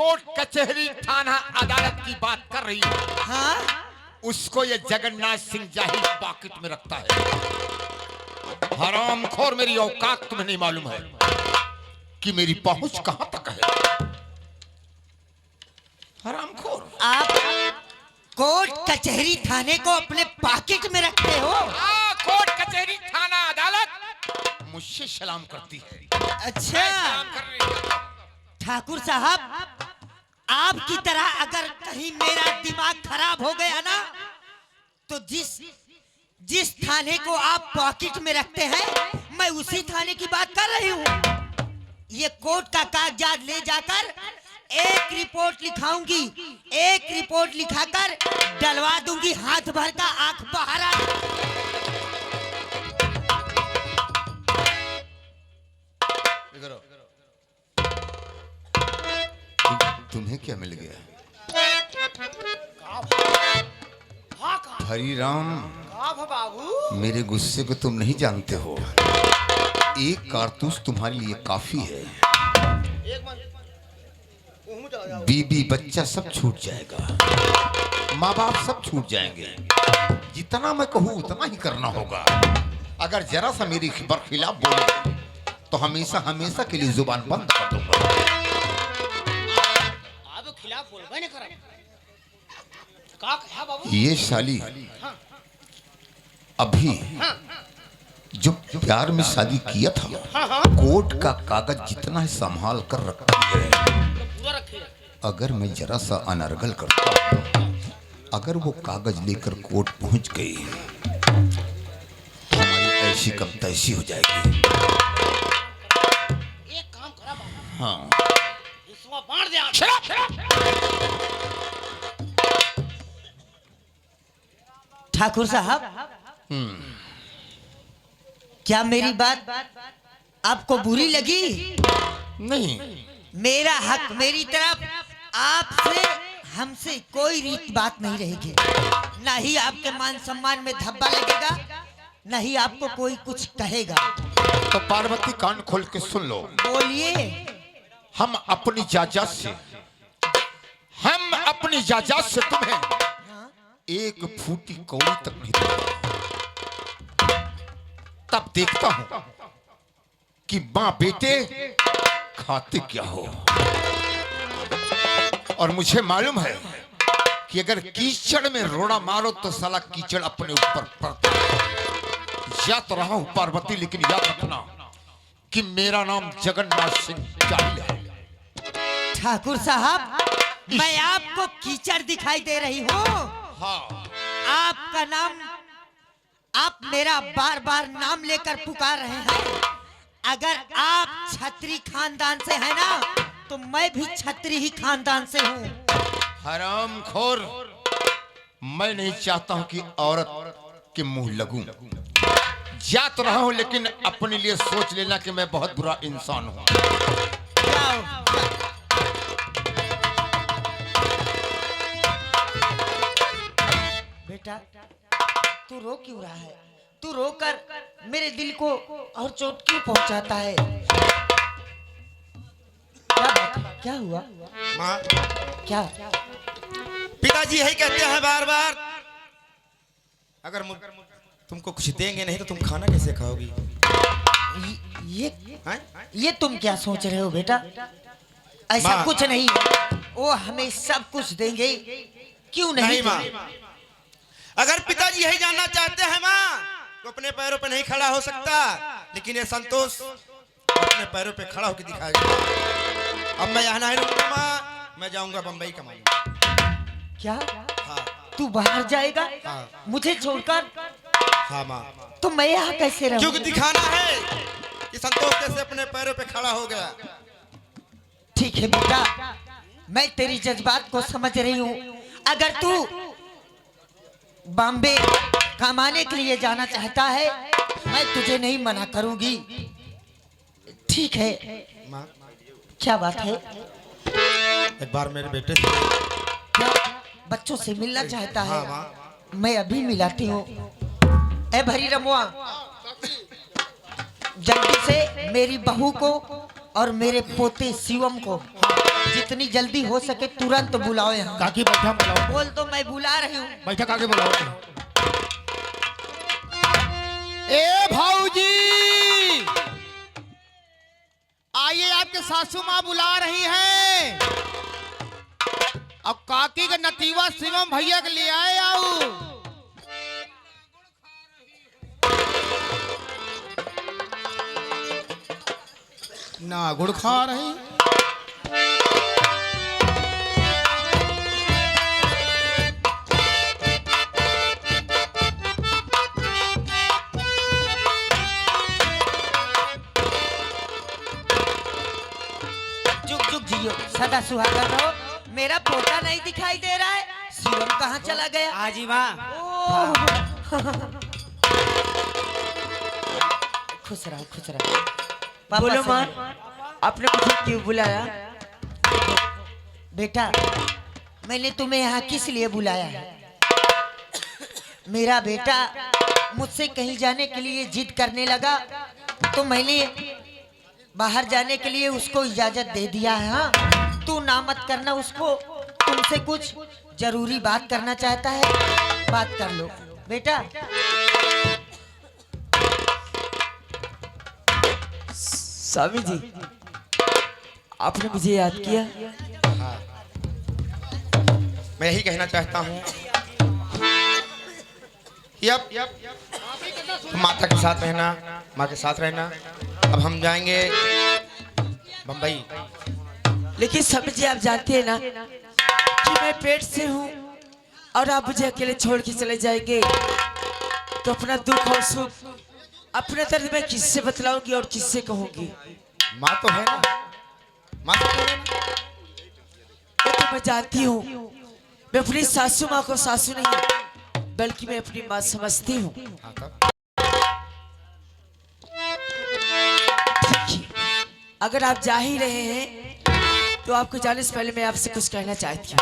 Court कचहरी थाना अदालत की बात कर रही हूँ, हाँ? उसको ये जगन्नाथ सिंह जाहिल पॉकेट में रखता है। हरामखोर, मेरी औकात तुम्हें नहीं मालूम है कि मेरी पहुंच कहां तक है। हरामखोर, आप कोर्ट कचहरी थाने को अपने पॉकेट में रखते हो? कोर्ट कचहरी थाना अदालत मुझसे सलाम करती है। अच्छा ठाकुर साहब, आपकी तरह अगर कहीं मेरा दिमाग खराब हो गया ना, तो जिस थाने को आप पॉकेट में रखते हैं, मैं उसी थाने की बात कर रही हूँ। ये कोर्ट का कागजात ले जाकर एक रिपोर्ट लिखाऊंगी, एक रिपोर्ट लिखाकर डलवा दूंगी हाथ भर का आंख बाहर आ। तुम्हें क्या मिल गया? हरी राम, मेरे गुस्से को तुम नहीं जानते हो। एक कारतूस तुम्हारे लिए काफी है। बीबी बच्चा सब छूट जाएगा, माँ बाप सब छूट जाएंगे। जितना मैं कहूँ उतना ही करना होगा। अगर जरा सा मेरी खिलाफ बोले तो हमेशा हमेशा के लिए जुबान बंद कर दूंगा। आप खिलाफ बोलबे नहीं करे। का कहा बाबू? ये शाली अभी जो प्यार में शादी किया था, कोर्ट का कागज जितना है संभाल कर रखा है। पूरा रखिए। अगर मैं जरा सा अनर्गल करता, अगर वो कागज लेकर कोर्ट पहुंच गई, हमारी ऐसी कम तैसी हो जाएगी। एक काम करा बाबू। हाँ, इसमें बांट दे आप। ठाकुर साहब, क्या मेरी बात आपको बुरी लगी? नहीं, मेरा हक मेरी तरफ, आपसे हमसे कोई रीत बात नहीं रहेगी। ना ही आपके मान सम्मान में धब्बा लगेगा, ना ही आपको कोई कुछ कहेगा। तो पार्वती कान खोल के सुन लो। बोलिए। हम अपनी जायदाद से तुम्हें एक फूटी कौड़ी तक नहीं दूंगा। तब देखता हूं कि मां बेटे खाते क्या हो। और मुझे मालूम है कि अगर कीचड़ में रोड़ा मारो तो साला कीचड़ अपने ऊपर पड़ता है। याद रहा हूं पार्वती, लेकिन याद रखना कि मेरा नाम जगन्नाथ सिंह जाहिल है। ठाकुर साहब, मैं आपको कीचड़ दिखाई दे रही हूँ? हाँ, आपका नाम, आप मेरा बार बार नाम लेकर पुकार रहे हैं। अगर आप छत्री खानदान से हैं ना, तो मैं भी छत्री ही खानदान से हूँ। हरामखोर, मैं नहीं चाहता हूं कि औरत के मुंह लगूं। जात रहा हूं, लेकिन अपने लिए सोच लेना कि मैं बहुत बुरा इंसान हूं। जाओ। बेटा, तू रो क्यों रहा है? तू रोकर मेरे दिल को और चोट क्यों पहुंचाता है? क्या बात है? क्या हुआ? माँ, क्या? पिताजी यही कहते हैं बार बार, अगर तुमको कुछ देंगे नहीं तो तुम खाना कैसे खाओगी? ये तुम क्या सोच रहे हो बेटा? ऐसा माँ, कुछ नहीं, वो हमें सब कुछ देंगे। क्यों नहीं माँ, देंगे? अगर पिताजी यही जानना चाहते हैं माँ, तो अपने पैरों पे नहीं खड़ा हो सकता, लेकिन ये संतोष अपने पैरों पे खड़ा होकर दिखाएगा। अब मैं यहाँ नहीं रहूंगा माँ, मैं जाऊंगा बंबई कमाने। क्या? हाँ, तू बाहर जाएगा? हाँ। मुझे छोड़कर? हाँ माँ, तो मैं यहाँ कैसे रहूं? क्योंकि दिखाना है कि संतोष कैसे अपने पैरों पे खड़ा हो गया। ठीक है बेटा, मैं तेरी जज्बात को समझ रही हूँ। अगर तू बॉम्बे कमाने के लिए जाना चाहता है, मैं तुझे नहीं मना करूंगी। ठीक है। माँ, क्या बात है? एक बार मेरे बेटे से, क्या बच्चों से मिलना चाहता है? हाँ माँ, मैं अभी मिलाती हूँ। ए भरी रमुआ, जल्दी से मेरी बहू को और मेरे पोते शिवम को जितनी जल्दी हो सके तुरंत बुलाओ यहाँ। काकी बैठा बुलाओ। बोल तो मैं बुला रही हूँ। बैठा काकी बुलाओ। ए भाऊजी, आइए, आपके सासू माँ बुला रही हैं। अब काकी का नतीवा शिवम भैया के लिए आए आओ। ना गुड़ खा रही। जुग जुग जियो, सदा सुहागा रहो। मेरा पोता नहीं दिखाई दे रहा है, शिवम कहाँ चला गया? आजी माँ। ओह। खुश रहो, खुश रहो। पापा बोलो से माँ, मिलो। आपने मुझे क्यों बुलाया? बेटा, मैंने तुम्हें यहाँ किस लिए बुलाया है? मेरा बेटा मुझसे कहीं जाने के लिए जिद करने लगा, तो मैंने बाहर जाने के लिए उसको इजाजत दे दिया है। हाँ, तू ना मत करना उसको, तुमसे कुछ जरूरी बात करना चाहता है, बात कर लो बेटा। स्वामी जी, आपने मुझे याद किया? मैं यही कहना चाहता हूँ कि अब तुम माता के साथ रहना, माँ के साथ रहना। अब हम जाएंगे बम्बई। लेकिन स्वामी जी, आप जानते हैं ना कि मैं पेट से हूँ, और आप मुझे अकेले छोड़ के चले जाएंगे तो अपना दुख और सुख, अपने दर्द मैं किससे बतलाऊंगी और किससे कहूंगी? माँ तो है ना, माँ तो है ना। वो तो मैं जानती हूँ, मैं अपनी सासू माँ को सासू नहीं बल्कि मैं अपनी माँ समझती हूँ। हाँ, तब देखिए, अगर आप जा ही रहे हैं तो आपको जाने से पहले मैं आपसे कुछ कहना चाहती हूँ।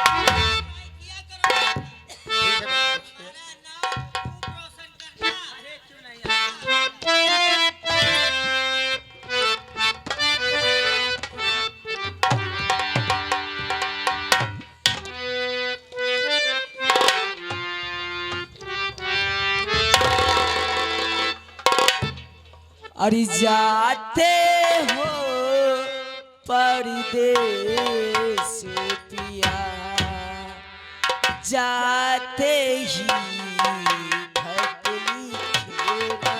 अरे जाते हो परदेस पिया, जाते ही खतली खेला।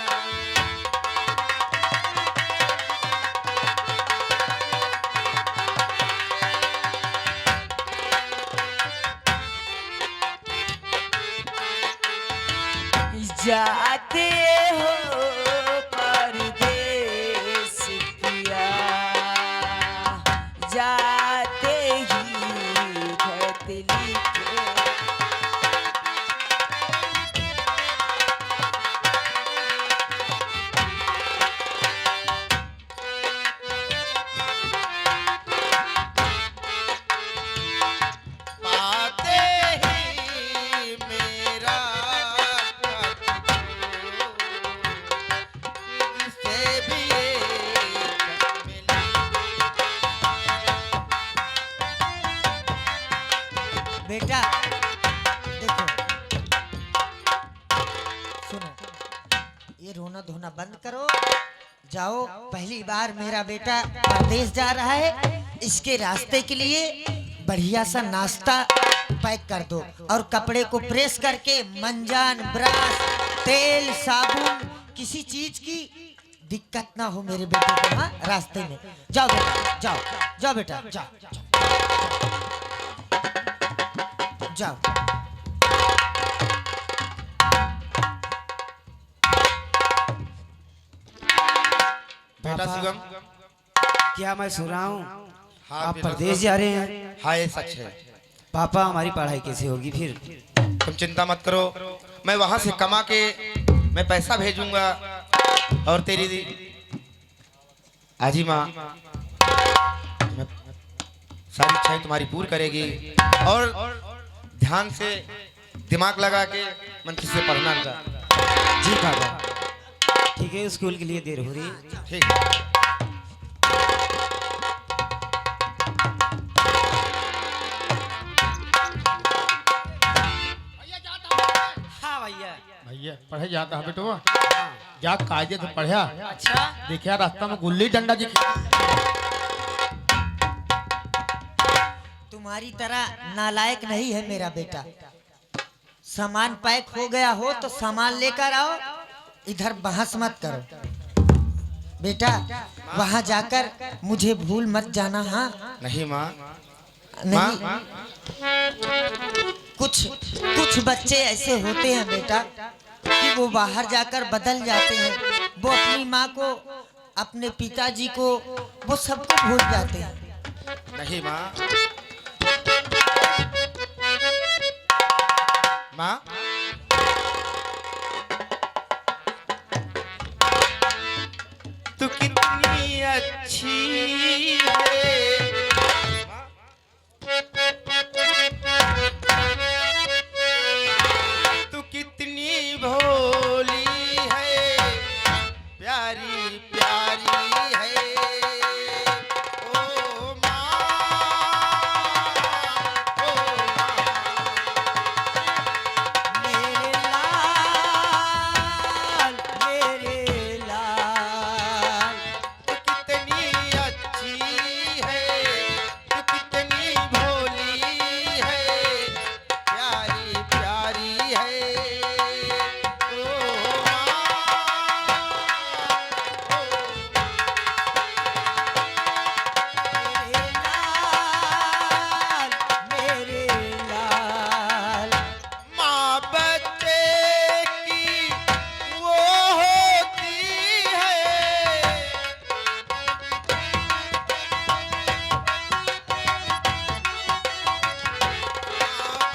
जाते हो परदेस पिया, जाते ही खतली खेला। पाते ही मेरा से भी एक मिला। बेटा देखो, सुनो, ये रोना धोना बंद करो, जाओ। पहली बार मेरा बेटा परदेश जा रहा है, इसके रास्ते के लिए बढ़िया सा नाश्ता पैक कर दो, और कपड़े को प्रेस करके मंजन, ब्रश, तेल, साबुन, किसी चीज की दिक्कत ना हो मेरे बेटे को। हाँ, रास्ते में जाओ बेटा, जाओ जाओ बेटा, जाओ जाओ। बेटा शिवम, क्या मैं सुन रहा हूँ हाँ आप बेटा। परदेश जा रहे हैं? हाँ, ये सच है। पापा, हमारी पढ़ाई कैसे होगी फिर? तुम चिंता मत करो, मैं वहां से कमा के मैं पैसा भेजूंगा, और तेरी आजी माँ मैं सारी इच्छाएं तुम्हारी पूरी करेगी। और ध्यान से दिमाग लगा के मन से पढ़ना का। जी पापा, ठीक है, स्कूल के लिए देर हो रही है। ठीक है। पढ़े जाता है बेटवा, जा कायदे से पढ़या। अच्छा देखिया रास्ता में गुल्ली डंडा जी। तुम्हारी तरह नालायक नहीं है मेरा बेटा। सामान पैक हो गया हो तो सामान लेकर आओ, इधर बहस मत करो बेटा। वहां जाकर मुझे भूल मत जाना। हाँ नहीं माँ। नहीं, कुछ बच्चे ऐसे होते हैं बेटा कि वो बाहर जाकर बदल जाते हैं। वो अपनी माँ को, अपने पिताजी को, वो सबको भूल जाते हैं। नहीं माँ। माँ तू कितनी अच्छी है, तू कितनी भोली है, प्यारी प्यारी है। ओ माँ, ओ मेरे लाल, मेरे लाल, तू कितनी अच्छी है, तू कितनी भोली है, प्यारी प्यारी है। ओ माँ, मेरे लाल, मेरे लाल। माँ बच्चे की वो होती है,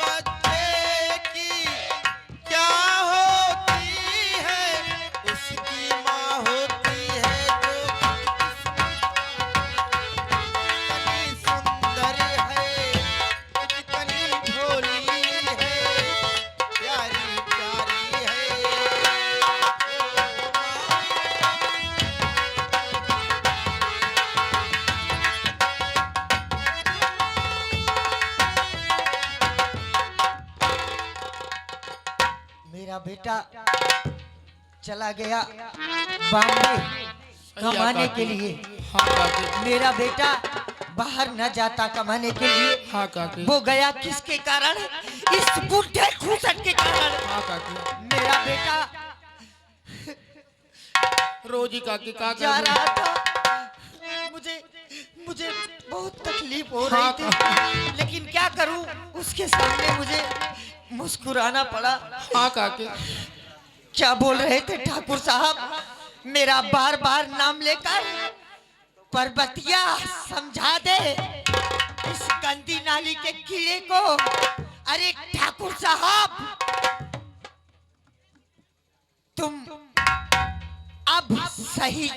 बच्चे की क्या होती है, उसकी माँ होती है जो कितनी सुंदर है, कितनी भोली है, प्यारी प्यारी है। मेरा बेटा चला गया बॉम्बे कमाने के लिए। हाँ काकी, मेरा बेटा बाहर न जाता कमाने के लिए। हाँ काकी, वो गया किसके कारण? इस बुढ़े खूसट के कारण। हाँ काकी। मेरा बेटा रोजी काकी का जा रहा था, मुझे मुझे बहुत तकलीफ हो रही थी, लेकिन क्या करूं, उसके सामने मुझे मुस्कुराना पड़ा। हाँ काकी, क्या बोल रहे थे ठाकुर साहब? मेरा बार बार नाम लेकर पर्वतिया समझा दे इस गंदी नाली के कीड़े को। अरे ठाकुर साहब, तुम अब सही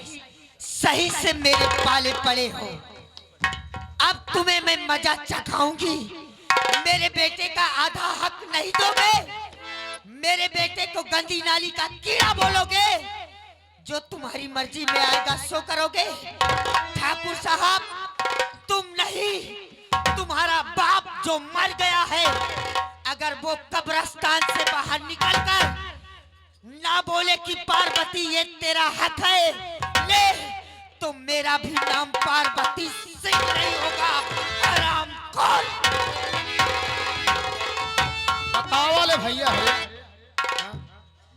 सही से मेरे पाले पड़े हो। अब तुम्हें मैं मजा चखाऊंगी। मेरे बेटे का आधा हक नहीं दोगे? मेरे बेटे को गंदी नाली का कीड़ा बोलोगे? जो तुम्हारी मर्जी में आएगा सो करोगे? ठाकुर साहब, तुम नहीं, तुम्हारा बाप जो मर गया है, अगर वो कब्रिस्तान से बाहर निकलकर ना बोले कि पार्वती ये तेरा हक है, ले, तो मेरा भी नाम पार्वती सिंह नहीं होगा। हरामखोर। बताओ वाले भैया है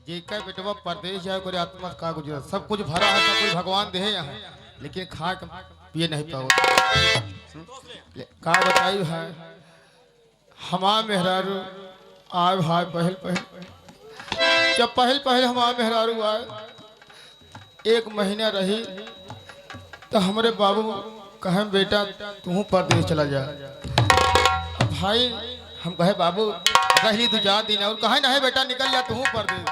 जेकर बेटवा परदेश जाए करे आत्मा का गुजर सब कुछ भरा है, सब कुछ भगवान दे यहाँ, लेकिन खा के पिए नहीं पाओ। का बताई है हमार मेहरारू आए भाई पहल पहल, जब पहल पहल हमार मेहरारू आए, एक महीना रही तो हमारे बाबू कहे बेटा तू परदेश चला जा। अब भाई हम कहे बाबू रही दो 4 दिन और कहे नहीं बेटा निकल जा तू परदेश।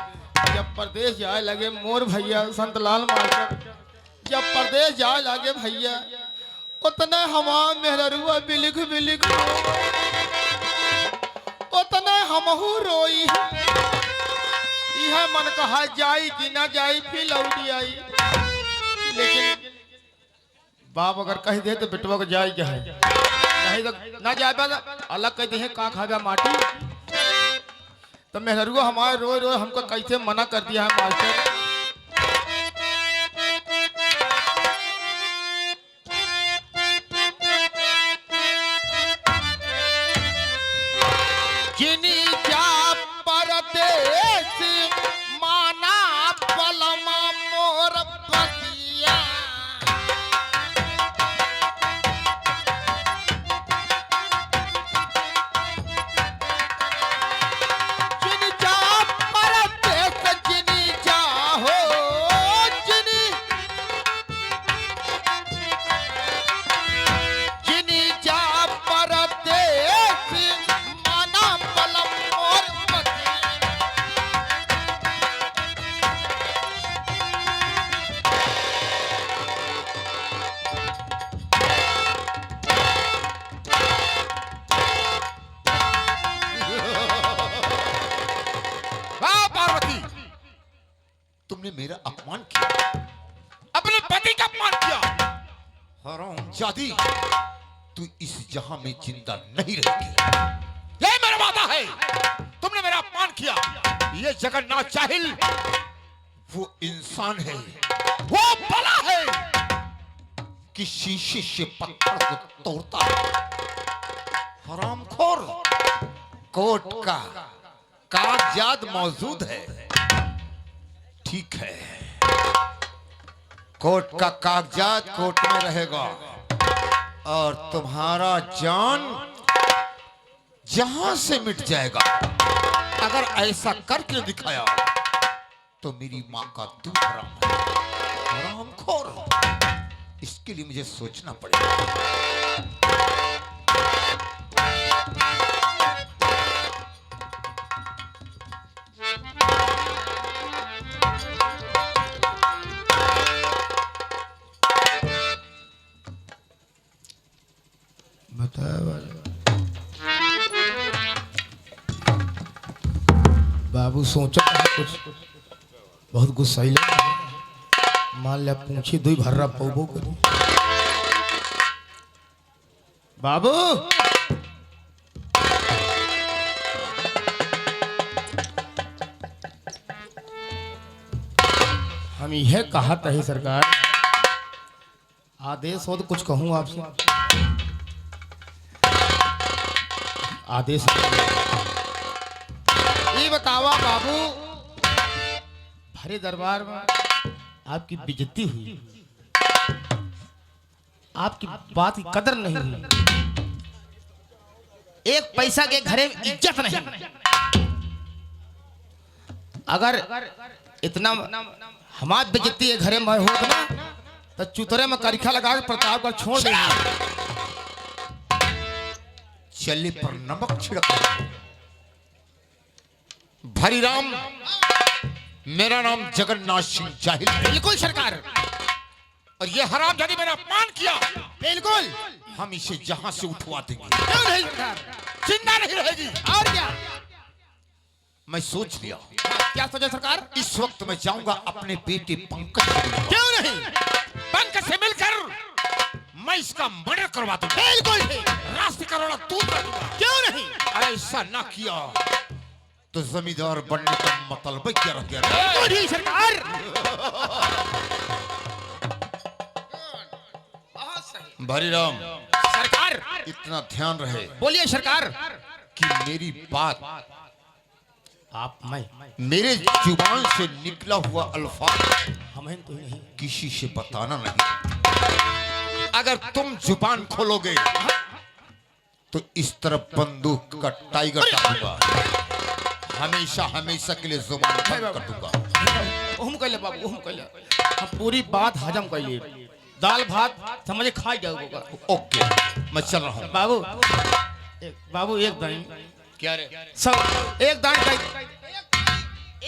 जब परदेश जाए लगे मोर भैया संतलाल मास्टर, जब परदेश जाए लगे भैया, उतना हमार मेहरुआ बिलिख बिलिख उतना हमहू रोई। यह मन कहा जाई कि ना जाई फिर लौटी आई, लेकिन बाप अगर कह दे तो बेटवा को जाए क्या है, नहीं तो ना जाए अलग कह दे का खा गया माटी। तो मेहरुआ हमारे रोज रोज हमको कैसे मना कर दिया है मास्टर। जिनी क्या परदेश माना पलमा मोर पतिया। जिनी जा परदेश जिनी जा हो जिनी जिनी जा परदेश माना पलम मोर पतिया। वाह पार्वती, तुमने मेरा अपमान किया, अपने पति का अपमान किया। हरामजादी, तू इस जहां में जिंदा नहीं रहेगी। ये मेरा वादा है। तुमने मेरा अपमान किया। ये जगन्नाथ चाहिल वो इंसान है, वो बला है कि शीशे से पत्थर को तोड़ता है। हरामखोर, कोर्ट का कागजात मौजूद है। ठीक है, कोर्ट का कागजात कोर्ट में रहेगा और तुम्हारा जान जहां से मिट जाएगा। अगर ऐसा करके दिखाया तो मेरी मां का दूध हराम है। हरामखोर, इसके लिए मुझे सोचना पड़ेगा। बाबू सोचो कुछ बहुत गुस्साइले मान लिया पूछी दुई भर्रा पौबो करी। बाबू हम यह कहा था सरकार, आदेश हो तो कुछ कहूं आपसे। आदेश ये बतावा बाबू, भरे दरबार में आपकी बेइज्जती हुई, आपकी बात की कदर नहीं हुई, एक पैसा के घरे में इज्जत नहीं। अगर इतना हमारी बेइज्जती के घरे में हो ना तो चुतरे में करिखा लगा के प्रताप कर छोड़ देंगे। चले पर नमक छिड़क। भरीराम, मेरा नाम जगन्नाथ सिंह जाहिल है। बिल्कुल सरकार। और ये हरामजादी मेरा अपमान किया। बिल्कुल। हम इसे जहां से उठवा देंगे। क्यों नहीं सरकार? जिंदा नहीं रहेगी। और क्या? मैं सोच लिया। क्या सोचा सरकार? इस वक्त मैं जाऊंगा अपने बेटे पंकज से मिलूंगा। क्यों नहीं? पंकज से मिलकर मैं इसका मर्डर करवा दूंगा। बिल्कुल ठीक। रास्ते करोड़ा दूर कर दूंगा। क्यों नहीं? ऐसा ना किया तो जमींदार बनने का मतलब क्या रह गया? बिल्कुल ठीक सरकार। भरीराम, सरकार इतना ध्यान रहे बोलिए सरकार। कि मेरी बात आप मैं मेरे जुबान से निकला हुआ अल्फाज हमें तो नहीं। किसी से बताना नहीं। अगर तुम जुबान खोलोगे तो इस तरफ बंदूक का टाइगर डालूंगा। हमेशा हमेशा के लिए जुबान बंद कर दूंगा। हम कहले बाबू, हम कहले हम पूरी बात हजम कर लिए। दाल भात समझे खा जाओगा। ओके, मैं चल रहा हूँ। बाबू बाबू एक दाई क्या रे? सब एक दाई दाई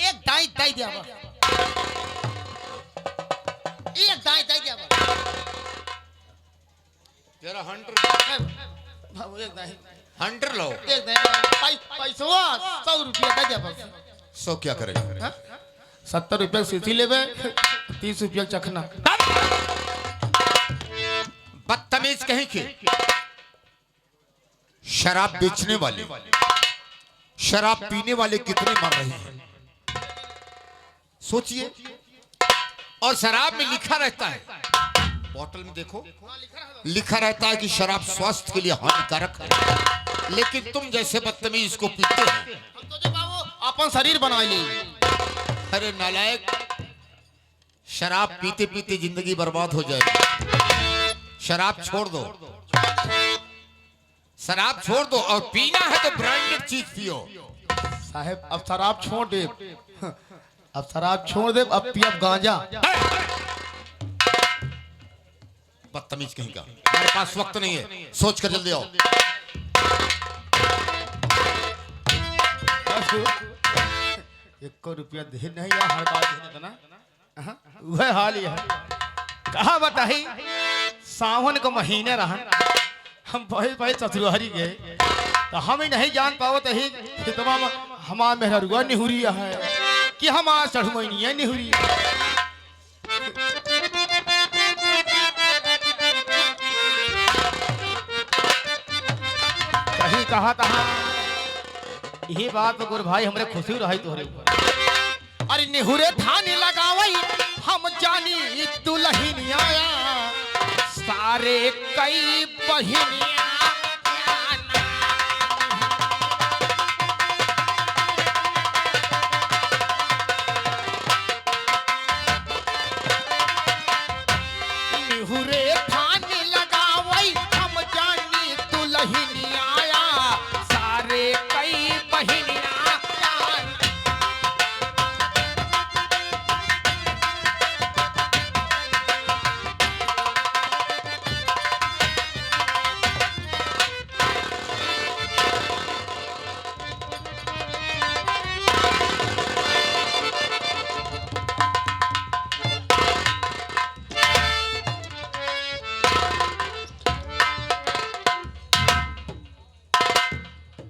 एक दाई दाई दिया बा। एक दाई दाई दिया बा। तेरा हंटर बाबू एक दाई हंटर लो। एक दाई पैसा 100 रुपया का दिया बा। 100 क्या करेगा? 70 रुपया सीसी लेबे, 30 रुपया चखना। बदतमीज कहीं के। शराब बेचने वाले, शराब पीने वाले कितने मर रहे हैं सोचिए। और शराब में लिखा रहता है, बोतल में देखो लिखा रहता है कि शराब स्वास्थ्य के लिए हानिकारक है, लेकिन तुम जैसे बदतमीज इसको पीते हैं। हम तो बाबू अपन शरीर बना ली। अरे नालायक, शराब पीते पीते जिंदगी बर्बाद हो जाएगी। शराब छोड़ दो, शराब छोड़ दो और पीना है तो ब्रांडेड चीज पियो। साहब अब शराब छोड़ दे, अब शराब छोड़ दे, अब पियब गांजा। बदतमीज कहीं का, हमारे पास वक्त नहीं है, सोच कर जल्दी आओ। एको रुपया दे नहीं यार, हर बात देने देना वह हाल ही है। कहा बताही सावन का महीने रहा, हम पहले पहले ससुरारी गए तो हम ही नहीं जान पाओ तो ही हमारा मेहरुआ निहुरिया है कि हमारा चढ़ुमैनिया निहुरिया। कहीं कहा तहा यही बात तो गुरु भाई हमरे खुशी रही तोहरे ऊपर। अरे निहुरे थाने लगावई हम जानी दुल्हनिया सारे कई बहिनिया। निहुरे थाने लगावई हम जानी दुल्हनिया सारे कई बहिनिया।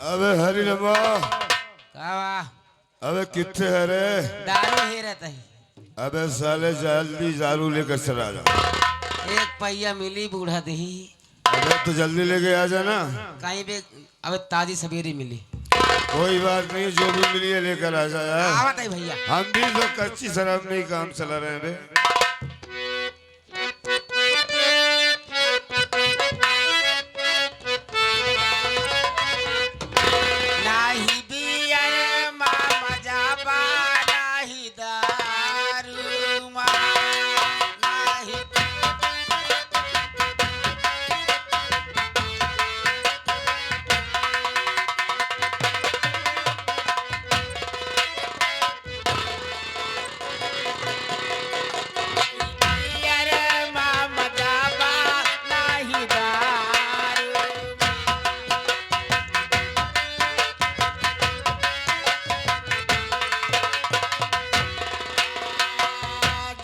अबे हरी रमा, अबे कितने है रे? दारू ही रहता है। अबे साले जल्दी दारू लेकर चला जा। एक पहिया मिली बूढ़ा दही। अबे तो जल्दी लेके आ जाना। कहीं भी अब ताजी सवेरी मिली। कोई बात नहीं, जो भी मिली है लेकर आ जा यार। आवत है भैया। हम भी तो कच्ची शराब में ही काम चला रहे हैं बे। नाही बियर मा मजा बा, नाही दारू मा, नाही बियर मा मजा बा, नाही दारू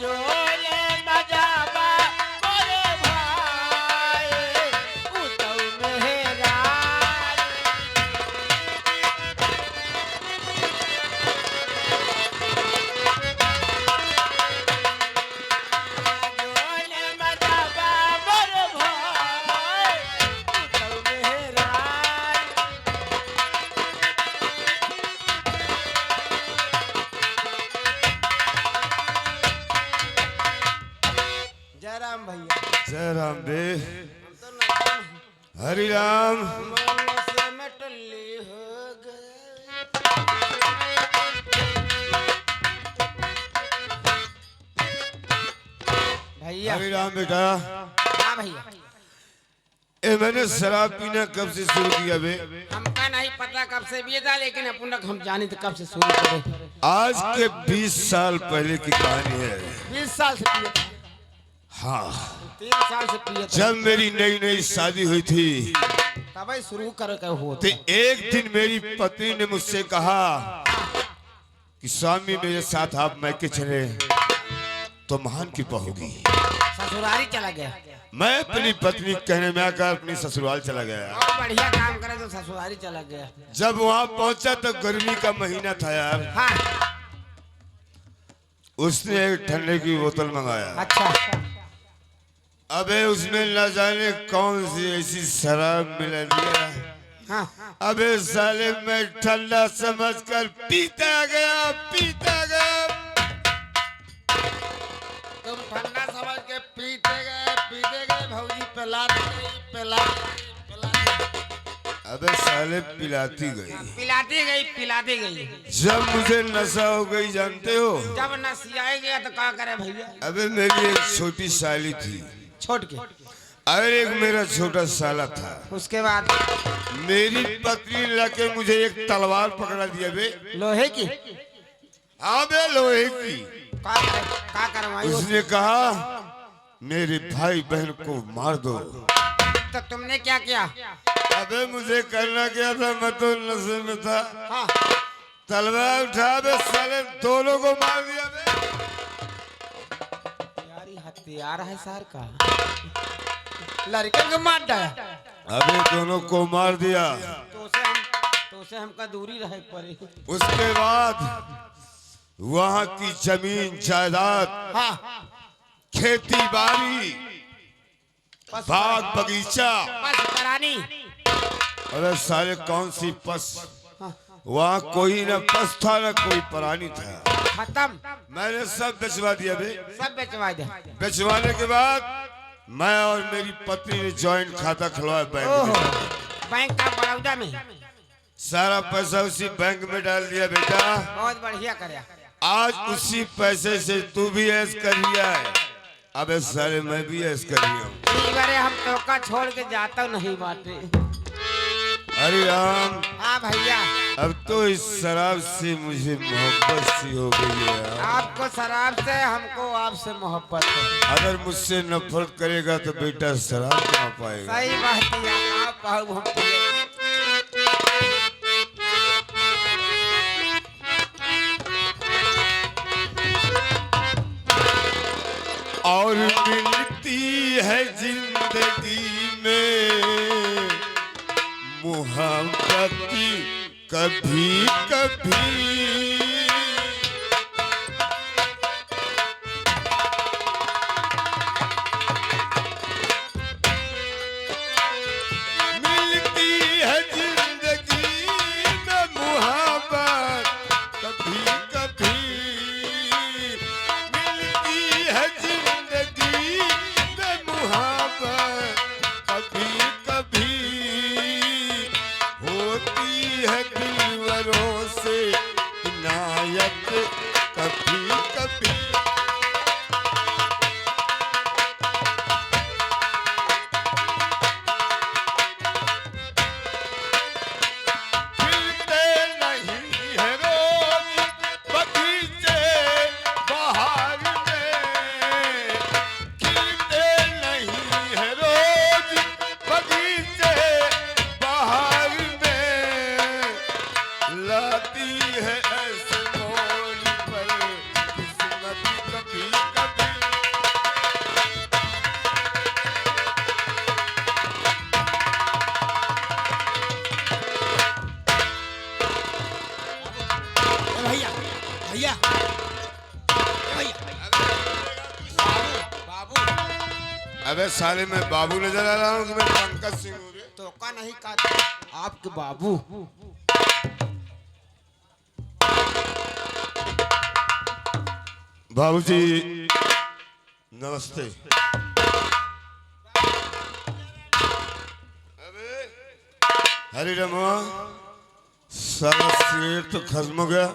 जोले मजाबा करे भाई उतौ मेहरार। जोले मजाबा करे भाई उतौ मेहरार। जय राम भैया। जय राम बे। हरी राम। मन से मटली हो गए। भैया हरी राम बेटा, हाँ भैया, ए मैंने शराब पीना कब से शुरू किया बे? हमका नहीं पता कब से भी था, लेकिन अपन हम जाने तो कब से शुरू करे। आज के 20 साल पहले की कहानी है। 20 साल से पिए। हाँ, 3 साल से पिए थे। जब मेरी नई नई शादी हुई थी तब ही शुरू करे के हो तो एक दिन मेरी पत्नी ने मुझसे कहा कि स्वामी मेरे साथ आप मैके चले तो महान कृपा होगी। ससुरारी चला गया। मैं अपनी पत्नी कहने में आकर अपनी ससुराल चला गया। बहुत बढ़िया काम करे तो ससुरारी चला गया। जब वहां पहुंचा तो गर्मी का महीना था यार। हाँ उसने एक ठंडे की बोतल मंगाया। अच्छा। अबे उसमें न जाने कौन सी ऐसी शराब मिला दिया हाँ। अबे साले मैं ठंडा समझकर पीता गया तुम ठंडा समझ के पीते गए भौजी पिलाती गई। अबे साले पिलाती गई। जब मुझे नशा हो गई जानते हो, जब नसियाई गया तो क्या करे भैया? अबे मेरी एक छोटी साली थी छोड़ के और एक मेरा छोटा साला था। उसके बाद मेरी पत्नी लाके मुझे एक तलवार पकड़ा दिया बे। लोहे की हाँ बे, लोहे की। का करवाई? उसने कहा मेरे भाई बहन को मार दो। तो तुमने क्या किया? अबे मुझे करना क्या था, मैं तो नशे में था। हाँ। तलवार उठा बे साले दोनों को मार दिया बे। यार ये हथियार है सर का, लड़के को मार डाला। अबे दोनों को मार दिया। तो उसे हमका दूरी रहे पड़े। उसके बाद वहाँ की जमीन जायदाद, हाँ। खेती बाड़ी, बाग बगीचा, बस करानी। अरे साले कौन सी पस, वहाँ कोई न पस था न कोई प्राणी था। खत्म। मैंने सब बेचवा दिया बे। सब बेचवा दे। बेचवाने के बाद मैं और मेरी पत्नी ने जॉइंट खाता खुलवाया बैंक में। बैंक का बड़ौदा में सारा पैसा उसी बैंक में डाल दिया बेटा। बहुत बढ़िया करे। आज उसी पैसे से तू भी ऐश कर लिया है। अबे साले मैं भी ऐश कर लिया हूँ। अरे हम टोका छोड़ के जाता नहीं बाटे। अरे राम, हाँ भैया। अब तो इस शराब से मुझे मोहब्बत सी हो गई है। आपको शराब से, हमको आपसे मोहब्बत है। अगर मुझसे नफरत करेगा तो बेटा शराब कहाँ पाएगा। सही बात है। आप पाओ हम पिए। और मिलती है जिंदगी में मोहब्बत कभी कभी। मिलती है जिंदगी में मोहब्बत कभी कभी। मिलती है जिंदगी में मोहब्बत कभी कभी। होती है दिलवरों से इनायत कभी कभी। खिलते नहीं है रोज बगीचे बहार में। खिलते नहीं है रोज बगीचे बहार में। लाती है ऐसे मोड़ पर किस्मत कभी कभी। भैया भैया अबे साले मैं बाबू नजर आ रहा हूँ कि मैं पंकज सिंह हूँ रे? टोका नहीं काटा। आपके बाबू। बाबूजी नमस्ते। अबे हरी रमवा, सारा सिगरेट तो खत्म हो गया।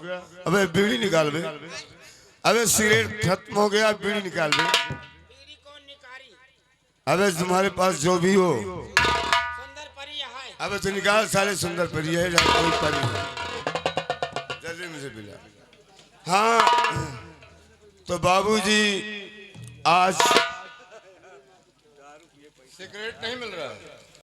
अबे बीड़ी निकाल बे। अबे सिगरेट खत्म हो गया, बीड़ी निकाल बे। बीड़ी कौन निकारी? अबे तुम्हारे पास जो भी हो। सुंदर परी है। अबे तो निकाल साले, सुंदर परी है या कोई परी है, जल्दी मुझे पिला। हाँ तो बाबूजी आज सिगरेट नहीं मिल रहा है।